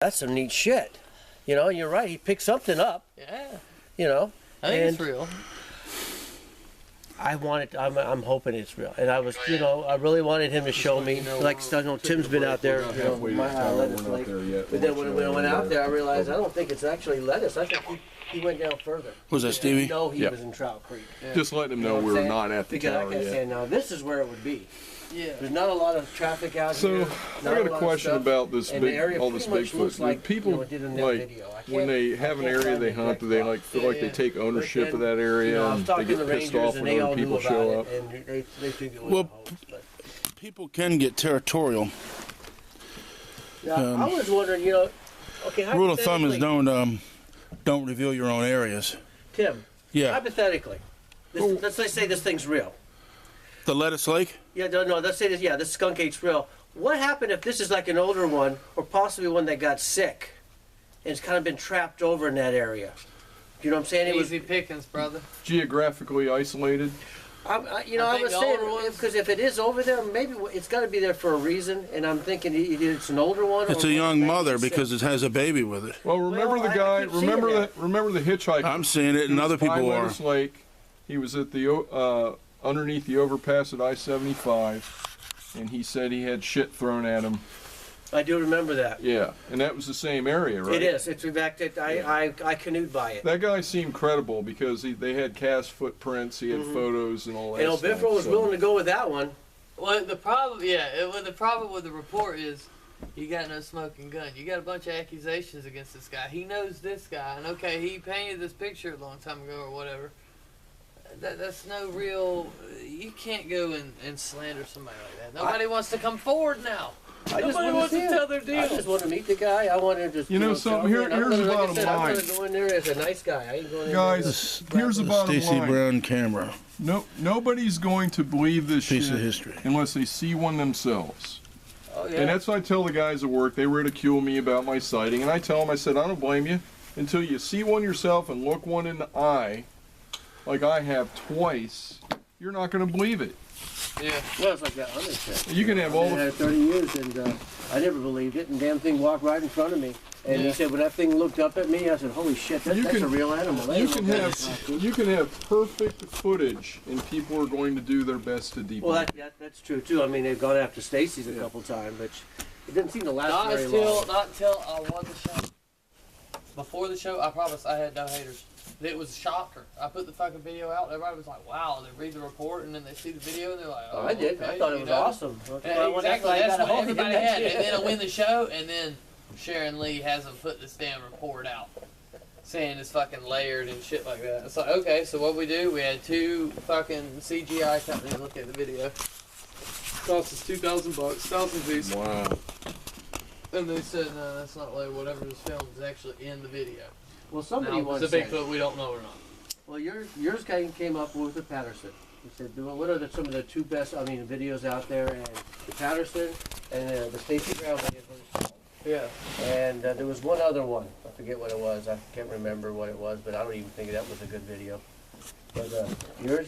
that's some neat shit. You know, and you're right. He picked something up. Yeah. You know. I think it's real. I want it. I'm hoping it's real. And I was, you know, I really wanted him to show me. Like, I know Tim's been out there, you know, my Lettuce Lake. But then when I went out there, I realized I don't think it's actually lettuce. I think he went down further. Was that Stevie? No, he was in Trout Creek. Just letting him know we were not at the tower yet. Saying, now this is where it would be. Yeah. There's not a lot of traffic out here. So I got a question about this all this Bigfoot. Like, people, you know, did in that like, video. when they have an area they hunt, do they like feel like they take ownership of that area and they get pissed off when other people show up? Well, people can get territorial. Yeah, I was wondering, you know, okay, rule of thumb is don't reveal your own areas. Tim, yeah. Hypothetically, let's say this thing's real. The Lettuce Lake? Yeah, no, let's say this, this skunk ape's real. What happened if this is like an older one, or possibly one that got sick, and it's kind of been trapped over in that area? You know what I'm saying? Easy pickings, brother. Geographically isolated? I was saying, because if it is over there, maybe it's got to be there for a reason, and I'm thinking it's an older one. It's a young mother because it has a baby with it. Well, remember the guy, remember the hitchhiker? I'm seeing it, and other people are. Lettuce Lake. He was at the underneath the overpass at I-75, and he said he had shit thrown at him. I do remember that. Yeah, and that was the same area, right? It is. It's in fact, I canoed by it. That guy seemed credible because they had cast footprints, he had photos and all that. You know, BFRO was willing to go with that one. Well, the problem with the report is you got no smoking gun. You got a bunch of accusations against this guy. He knows this guy, and okay, he painted this picture a long time ago or whatever. That's no real. You can't go and slander somebody like that. Nobody wants to come forward now. Nobody wants to tell their deal. I just want to meet the guy. I want to just. You know something? Here's the bottom line. I'm going to go in there as a nice guy. I ain't going in Guys, here's the bottom line. Stacey Brown camera. Nobody's going to believe this piece shit of history unless they see one themselves. Oh, yeah. And that's what I tell the guys at work. They ridicule me about my sighting, and I tell them, I said, I don't blame you until you see one yourself and look one in the eye, like I have twice. You're not going to believe it. Yeah. Well, it's like that other shit. You can have all the. I had 30 years, and I never believed it. And damn thing walked right in front of me. And he said, when that thing looked up at me, I said, "Holy shit, that's a real animal." You can have perfect footage, and people are going to do their best to debunk. Well, that's true too. I mean, they've gone after Stacey's a couple times, but it didn't seem to last very long. Not until I won the show. Before the show, I promise I had no haters. It was a shocker. I put the fucking video out, and everybody was like, wow. They read the report, and then they see the video, and they're like, oh, I did. Okay, I thought it was awesome. Exactly. That's what everybody had. And then I win the show, and then Sharon Lee has them put this damn report out saying it's fucking layered and shit like that. It's like, okay, so what we do, we had two fucking CGI companies look at the video. Cost us $2,000, 1,000 piece. Wow. And they said, no, that's not layered. Whatever was filmed is actually in the video. Well, somebody once said, it's a Bigfoot, we don't know or not. Well, yours came up with the Patterson. He said, what are some of the two best, videos out there? And the Patterson and the Stacey Brown video. Yeah. And there was one other one. I forget what it was. I can't remember what it was, but I don't even think that was a good video. But yours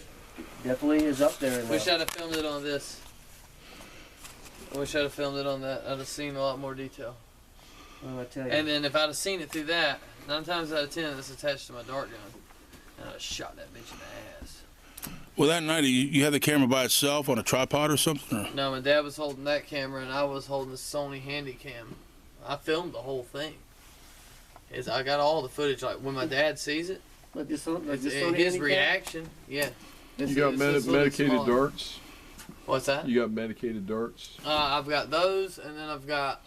definitely is up there. Wish I'd have filmed it on this. I wish I'd have filmed it on that. I'd have seen a lot more detail. Well, I tell you. And then if I'd have seen it through that, 9 times out of 10, it's attached to my dart gun. And I'd have shot that bitch in the ass. Well, that night, you had the camera by itself on a tripod or something? Or? No, my dad was holding that camera, and I was holding the Sony Handycam. I filmed the whole thing. I got all the footage. Like, when my dad sees it, his reaction, yeah. You got medicated darts? What's that? You got medicated darts? I've got those, and then I've got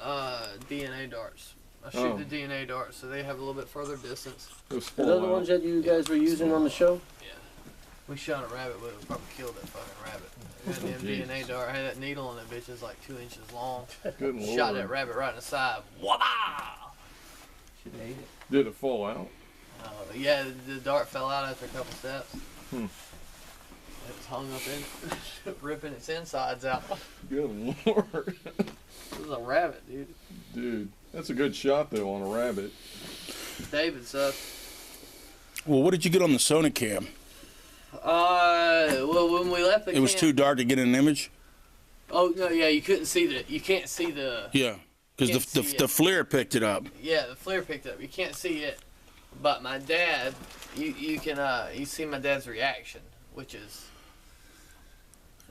DNA darts. I shoot the DNA darts, so they have a little bit further distance. Are those the ones that you guys were using on the show? Yeah. We shot a rabbit with it. We probably killed that fucking rabbit. That DNA dart. I had that needle on that bitch. It's like 2 inches long. Good Lord. Shot that rabbit right in the side. Wada! Should have ate it. Did it fall out? Yeah, the dart fell out after a couple steps. It was hung up in, ripping its insides out. Good Lord. This was a rabbit, dude. Dude, that's a good shot, though, on a rabbit. David's Well, what did you get on the Sony cam? Well, when we left the It was too dark to get an image? Oh, no, yeah, you couldn't see you can't see the... Yeah, Because the FLIR picked it up. Yeah, the FLIR picked it up. You can't see it, but my dad, you see my dad's reaction, which is,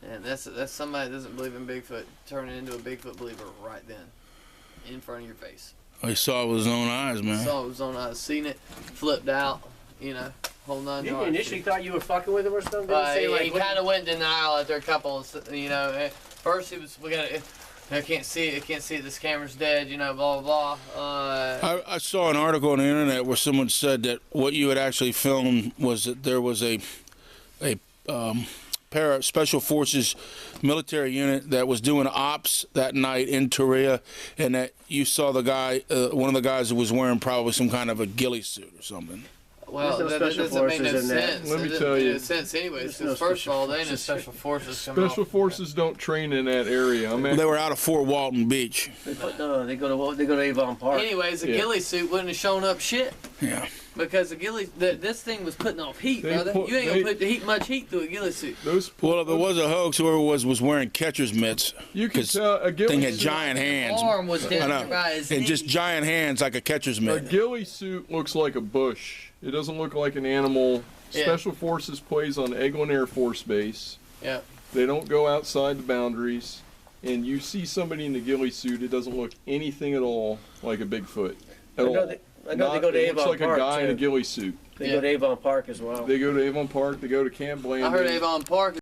and that's somebody that doesn't believe in Bigfoot turning into a Bigfoot believer right then, in front of your face. Oh, he saw it with his own eyes, man. Saw it with his own eyes, seen it, flipped out, whole 9 You yards. initially thought you were fucking with him or something? He kind of went in denial after a couple of, first he was, I can't see it, this camera's dead, blah, blah, blah. I saw an article on the internet where someone said that what you had actually filmed was that there was a special forces military unit that was doing ops that night in Korea, and that you saw the guy, one of the guys that was wearing probably some kind of a ghillie suit or something. Well, that doesn't make no sense. Let me tell you. It doesn't make sense anyways, because first of all, they ain't no special forces coming Special forces don't train in that area. Well, they were out of Fort Walton Beach. No, they go to Avon Park. Anyways, a ghillie suit wouldn't have shown up shit. Yeah. Because this thing was putting off heat, brother. You ain't gonna put much heat through a ghillie suit. Well, if it was a hoax, whoever was wearing catcher's mitts. You can tell a ghillie thing had suit. giant hands. Arm was down by his and knee. just giant hands like a catcher's A mitt. ghillie suit looks like a bush. It doesn't look like an animal. Yeah. Special Forces plays on Eglin Air Force Base. Yeah. They don't go outside the boundaries. And you see somebody in the ghillie suit, it doesn't look anything at all like a Bigfoot. At all. I know they go to It Avon looks like Park, a guy in a too. ghillie suit. They go to Avon Park as well. They go to Avon Park. They go to Camp Blanding. I heard Avon Park